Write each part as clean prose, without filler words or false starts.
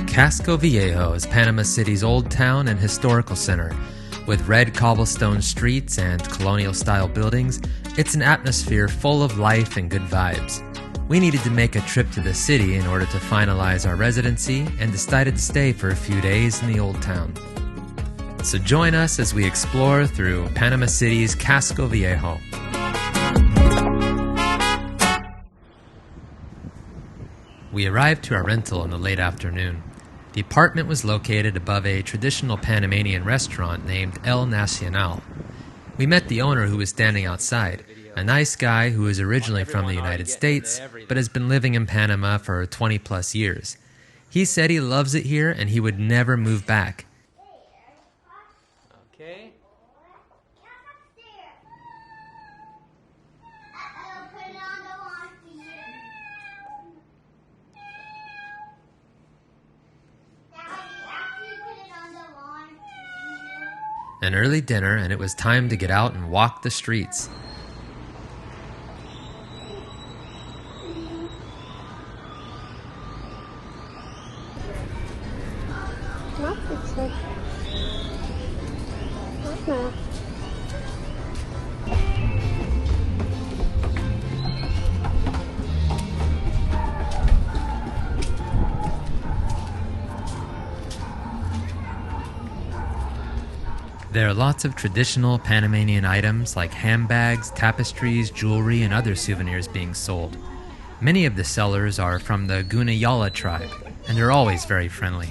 Casco Viejo is Panama City's old town and historical center. With red cobblestone streets and colonial-style buildings, it's an atmosphere full of life and good vibes. We needed to make a trip to the city in order to finalize our residency and decided to stay for a few days in the old town. So join us as we explore through Panama City's Casco Viejo. We arrived to our rental in the late afternoon. The apartment was located above a traditional Panamanian restaurant named El Nacional. We met the owner who was standing outside, a nice guy who is originally from the United States, but has been living in Panama for 20 plus years. He said he loves it here and he would never move back. Okay. An early dinner, and it was time to get out and walk the streets. There are lots of traditional Panamanian items like handbags, tapestries, jewelry, and other souvenirs being sold. Many of the sellers are from the Gunayala tribe, and they're always very friendly.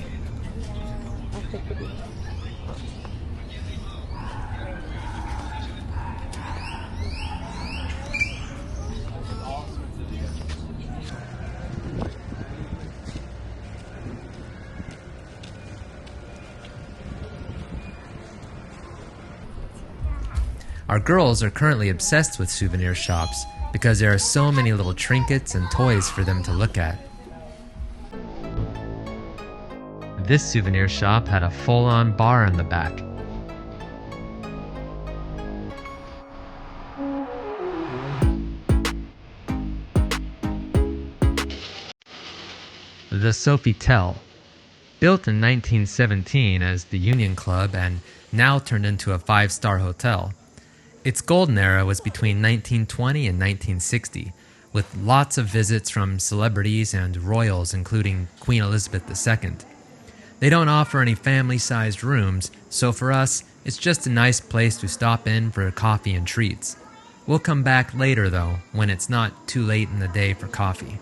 Our girls are currently obsessed with souvenir shops because there are so many little trinkets and toys for them to look at. This souvenir shop had a full-on bar in the back. The Sofitel, built in 1917 as the Union Club and now turned into a 5-star hotel. Its golden era was between 1920 and 1960, with lots of visits from celebrities and royals, including Queen Elizabeth II. They don't offer any family-sized rooms, so for us, it's just a nice place to stop in for coffee and treats. We'll come back later, though, when it's not too late in the day for coffee.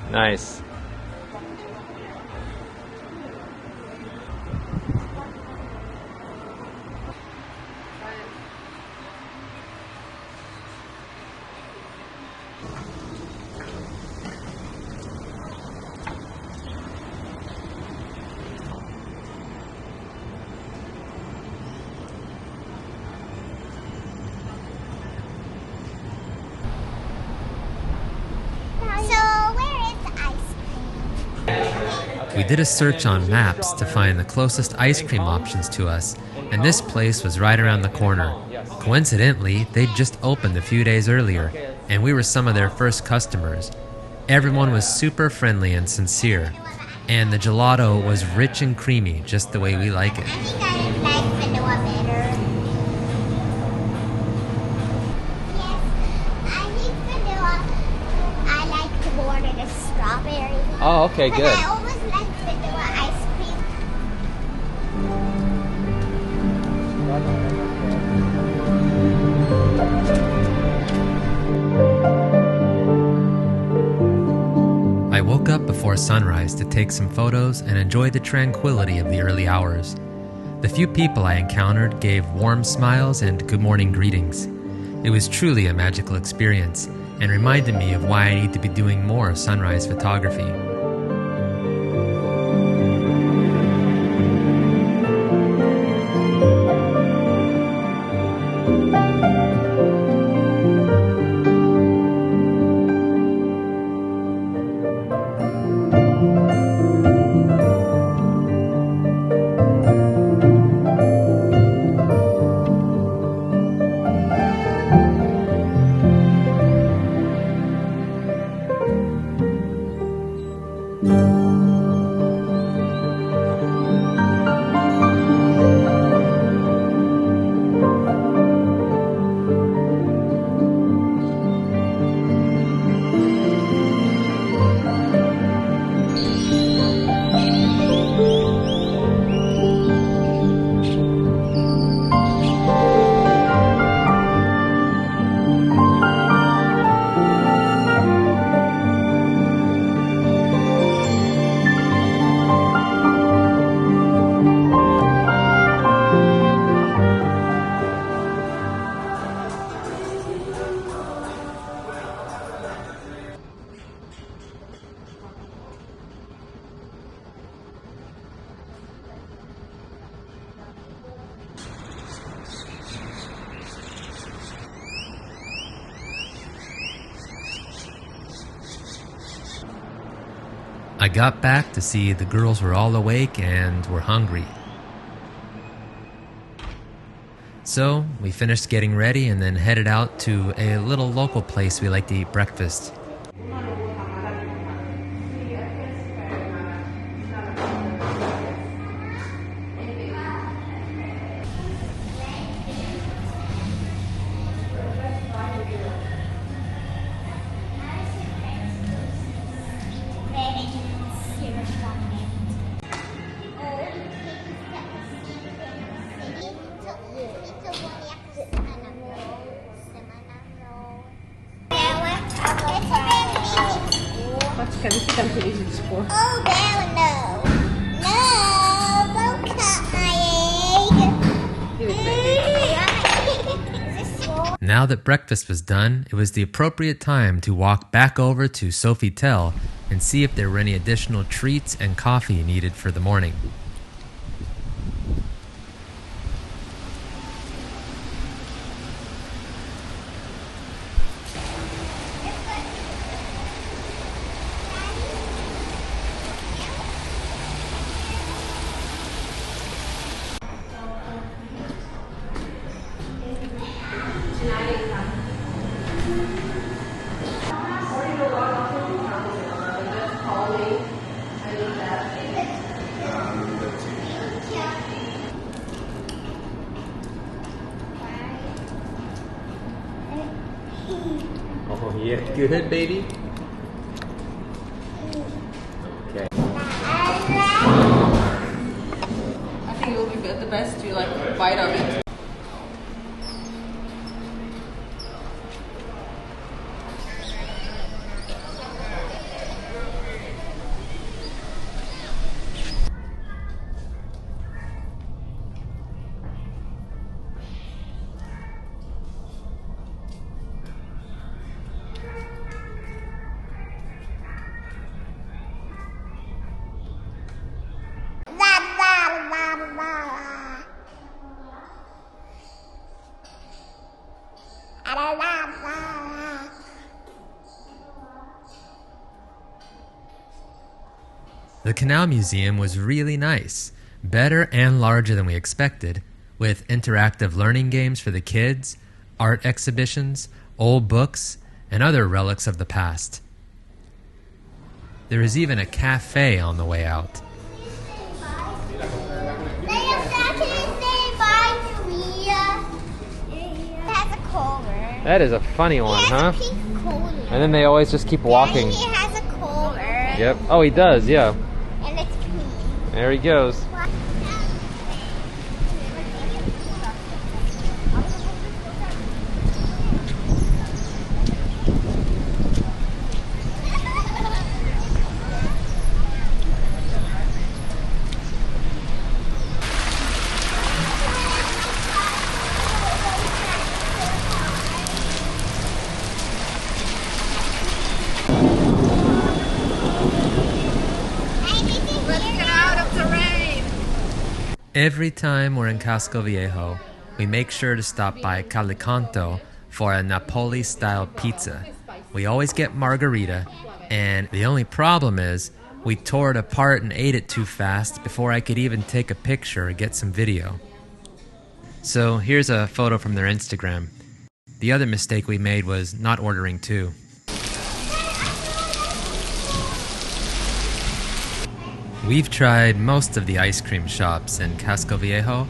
Nice. We did a search on maps to find the closest ice cream options to us, and this place was right around the corner. Coincidentally, they'd just opened a few days earlier, and we were some of their first customers. Everyone was super friendly and sincere, and the gelato was rich and creamy, just the way we like it. I think I like vanilla better. Yes, I think vanilla. I like more than a strawberry. Oh, okay, good. I always like vanilla ice cream. I woke up before sunrise to take some photos and enjoy the tranquility of the early hours. The few people I encountered gave warm smiles and good morning greetings. It was truly a magical experience and reminded me of why I need to be doing more sunrise photography. I got back to see the girls were all awake and were hungry. So we finished getting ready and then headed out to a little local place we like to eat breakfast. Oh, Vera, no. No, don't cut my egg. Is this yours? Now that breakfast was done, it was the appropriate time to walk back over to Sofitel and see if there were any additional treats and coffee needed for the morning. Oh yeah, good baby. Okay. I think it will be the best to like bite of it. The Canal Museum was really nice, better and larger than we expected, with interactive learning games for the kids, art exhibitions, old books, and other relics of the past. There is even a cafe on the way out. That is a funny one, huh? And then they always just keep walking. He has a collar. Yep. Oh, he does, yeah. And it's pink. There he goes. Every time we're in Casco Viejo, we make sure to stop by Calicanto for a Napoli-style pizza. We always get margarita, and the only problem is we tore it apart and ate it too fast before I could even take a picture or get some video. So here's a photo from their Instagram. The other mistake we made was not ordering two. We've tried most of the ice cream shops in Casco Viejo,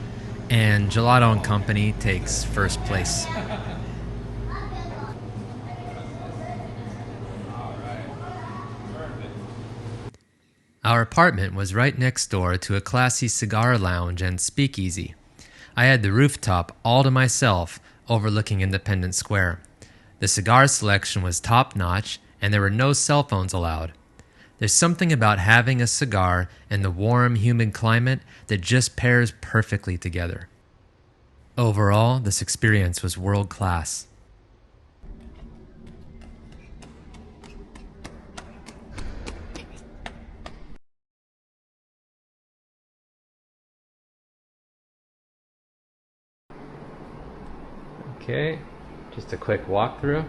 and Gelato Company takes first place. Our apartment was right next door to a classy cigar lounge and speakeasy. I had the rooftop all to myself, overlooking Independence Square. The cigar selection was top-notch, and there were no cell phones allowed. There's something about having a cigar in the warm, humid climate that just pairs perfectly together. Overall, this experience was world-class. Okay, just a quick walkthrough.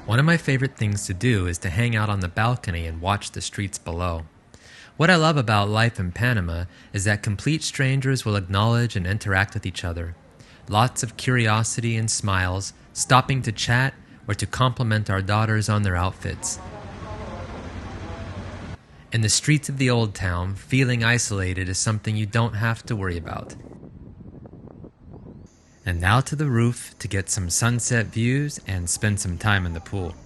One of my favorite things to do is to hang out on the balcony and watch the streets below. What I love about life in Panama is that complete strangers will acknowledge and interact with each other. Lots of curiosity and smiles, stopping to chat or to compliment our daughters on their outfits. In the streets of the old town, feeling isolated is something you don't have to worry about. And now to the roof to get some sunset views and spend some time in the pool.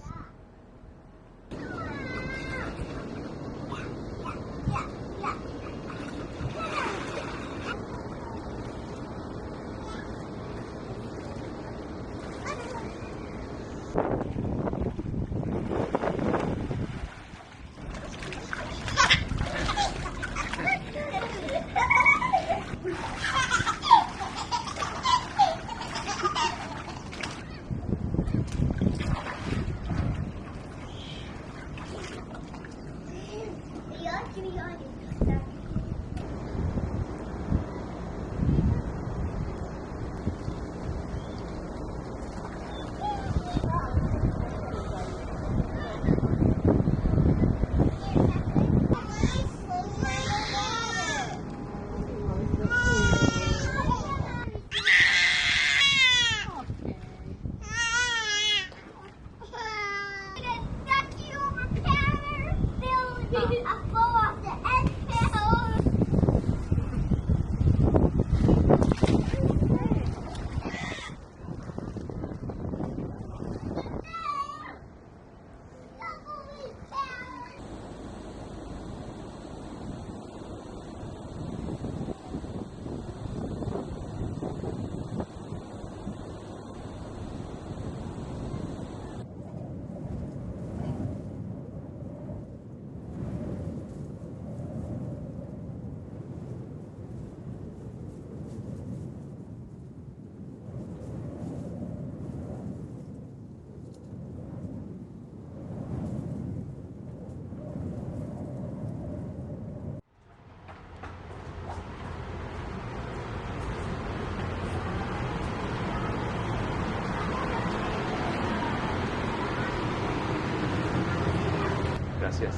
Gracias.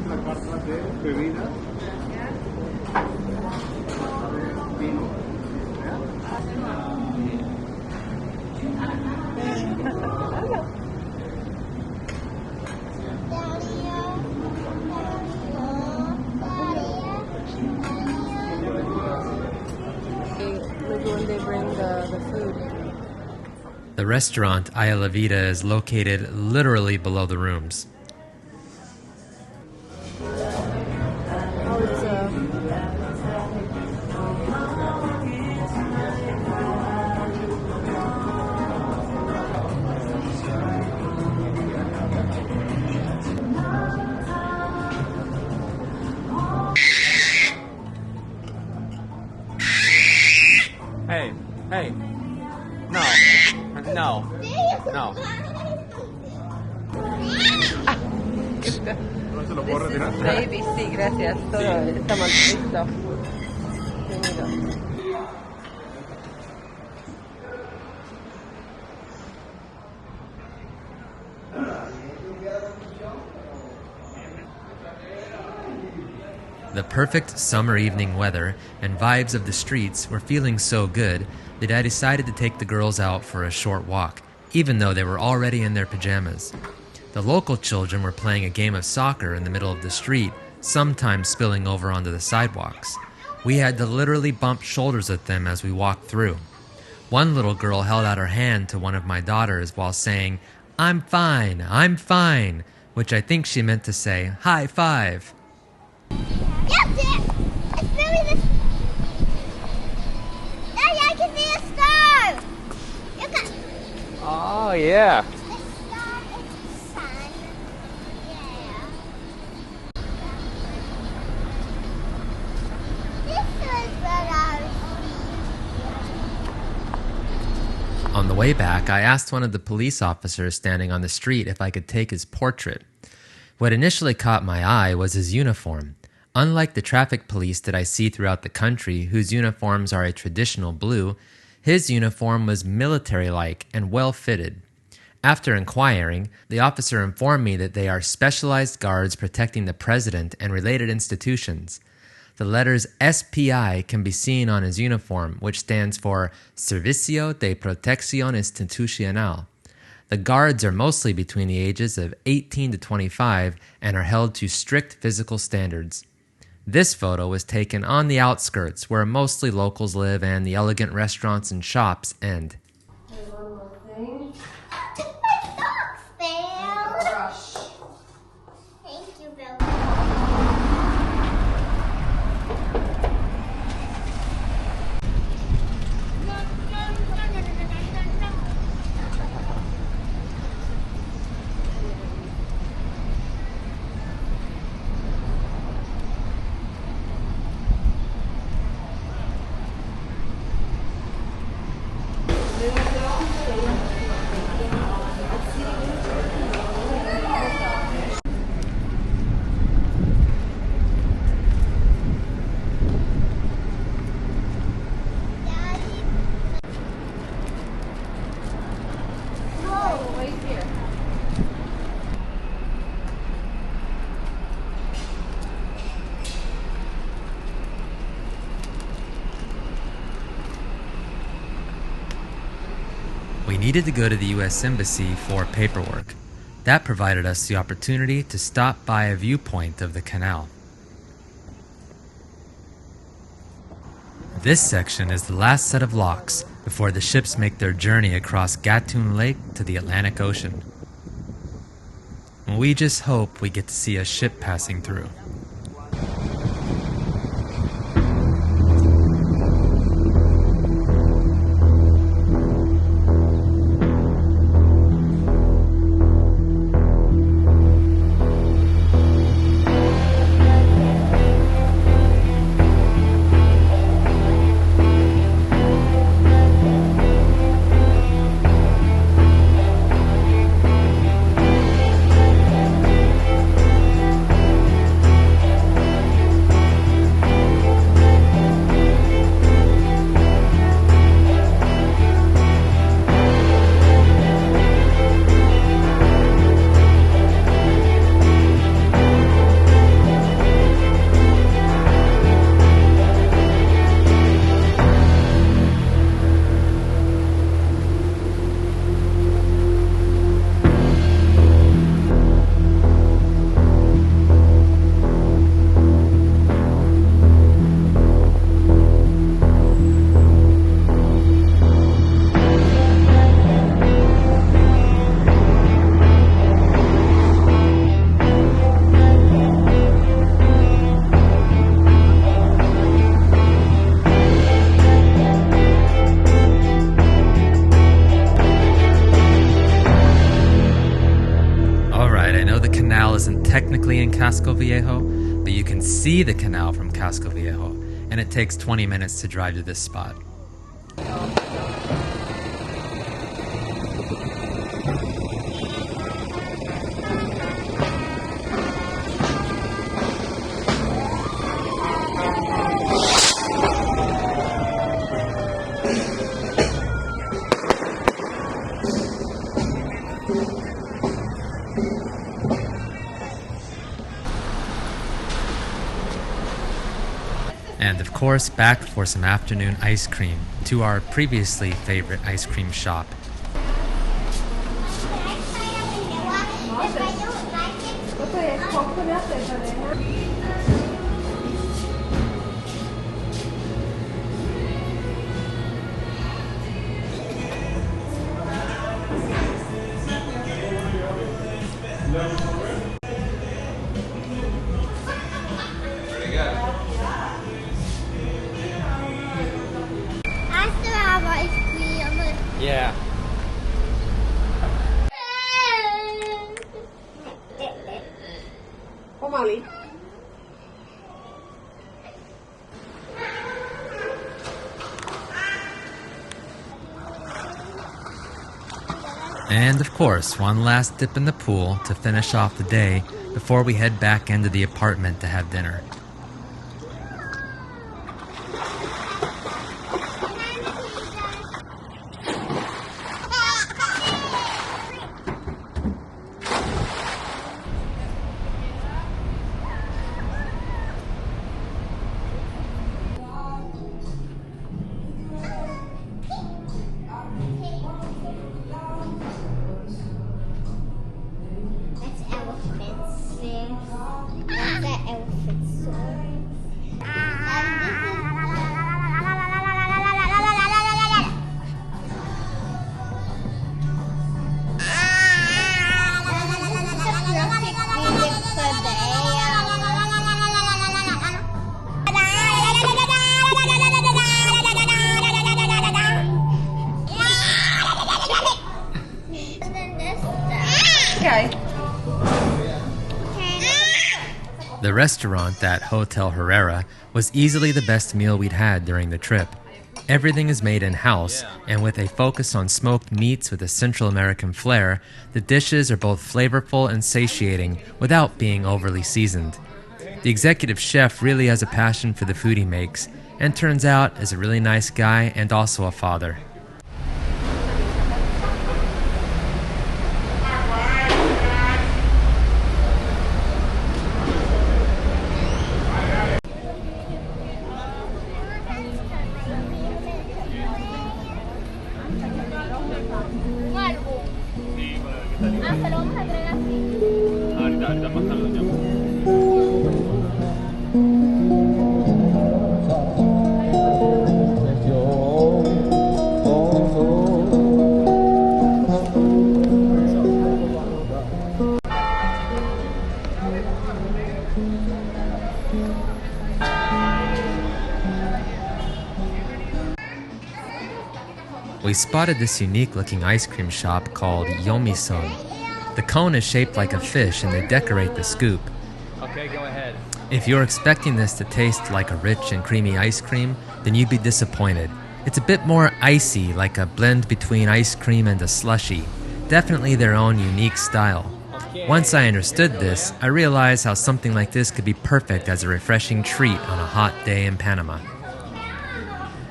La carta de bebida. Vino. When they bring the food. The restaurant Isla Vida is located literally below the rooms. Oh, it's Hey, hey. No. No. No. ¿No se lo puedo retirar? baby, sí, gracias. Todo estamos listos. Bienvenido. The perfect summer evening weather and vibes of the streets were feeling so good that I decided to take the girls out for a short walk, even though they were already in their pajamas. The local children were playing a game of soccer in the middle of the street, sometimes spilling over onto the sidewalks. We had to literally bump shoulders with them as we walked through. One little girl held out her hand to one of my daughters while saying, I'm fine, which I think she meant to say, high five. Yep, Dad. It's really this. Daddy, I can see a star. You got Oh, yeah. the star is the sun. Yeah. This was what I was On the way back, I asked one of the police officers standing on the street if I could take his portrait. What initially caught my eye was his uniform. Unlike the traffic police that I see throughout the country, whose uniforms are a traditional blue, his uniform was military-like and well-fitted. After inquiring, the officer informed me that they are specialized guards protecting the president and related institutions. The letters SPI can be seen on his uniform, which stands for Servicio de Protección Institucional. The guards are mostly between the ages of 18 to 25 and are held to strict physical standards. This photo was taken on the outskirts where mostly locals live and the elegant restaurants and shops end. There's one more thing. My socks fell. Brush. Thank you, Bill. We needed to go to the U.S. Embassy for paperwork. That provided us the opportunity to stop by a viewpoint of the canal. This section is the last set of locks before the ships make their journey across Gatun Lake to the Atlantic Ocean. We just hope we get to see a ship passing through. Technically in Casco Viejo, but you can see the canal from Casco Viejo, and it takes 20 minutes to drive to this spot. And of course, back for some afternoon ice cream to our previously favorite ice cream shop. Yeah. Oh, Molly. And of course, one last dip in the pool to finish off the day before we head back into the apartment to have dinner. The restaurant at Hotel Herrera was easily the best meal we'd had during the trip. Everything is made in-house, and with a focus on smoked meats with a Central American flair, the dishes are both flavorful and satiating without being overly seasoned. The executive chef really has a passion for the food he makes, and turns out is a really nice guy and also a father. We spotted this unique-looking ice cream shop called Yomisum. The cone is shaped like a fish and they decorate the scoop. Okay, go ahead. If you're expecting this to taste like a rich and creamy ice cream, then you'd be disappointed. It's a bit more icy, like a blend between ice cream and a slushie. Definitely their own unique style. Once I understood this, I realized how something like this could be perfect as a refreshing treat on a hot day in Panama.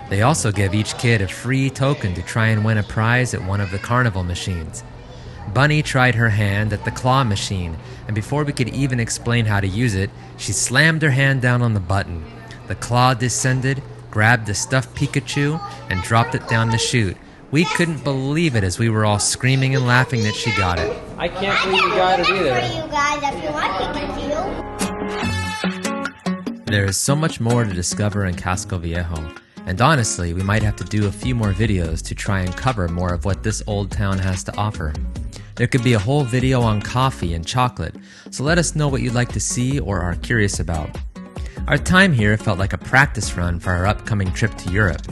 They also give each kid a free token to try and win a prize at one of the carnival machines. Bunny tried her hand at the claw machine, and before we could even explain how to use it, she slammed her hand down on the button. The claw descended, grabbed the stuffed Pikachu, and dropped it down the chute. We couldn't believe it as we were all screaming and laughing that she got it. I can't believe you got it either. For you guys, if you want Pikachu. There is so much more to discover in Casco Viejo. And honestly, we might have to do a few more videos to try and cover more of what this old town has to offer. There could be a whole video on coffee and chocolate, so let us know what you'd like to see or are curious about. Our time here felt like a practice run for our upcoming trip to Europe,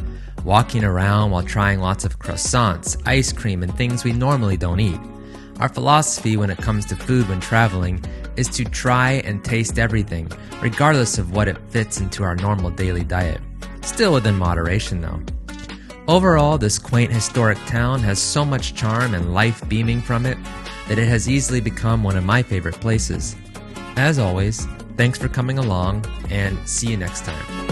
walking around while trying lots of croissants, ice cream, and things we normally don't eat. Our philosophy when it comes to food when traveling is to try and taste everything, regardless of what it fits into our normal daily diet. Still within moderation though. Overall, this quaint historic town has so much charm and life beaming from it that it has easily become one of my favorite places. As always, thanks for coming along and see you next time.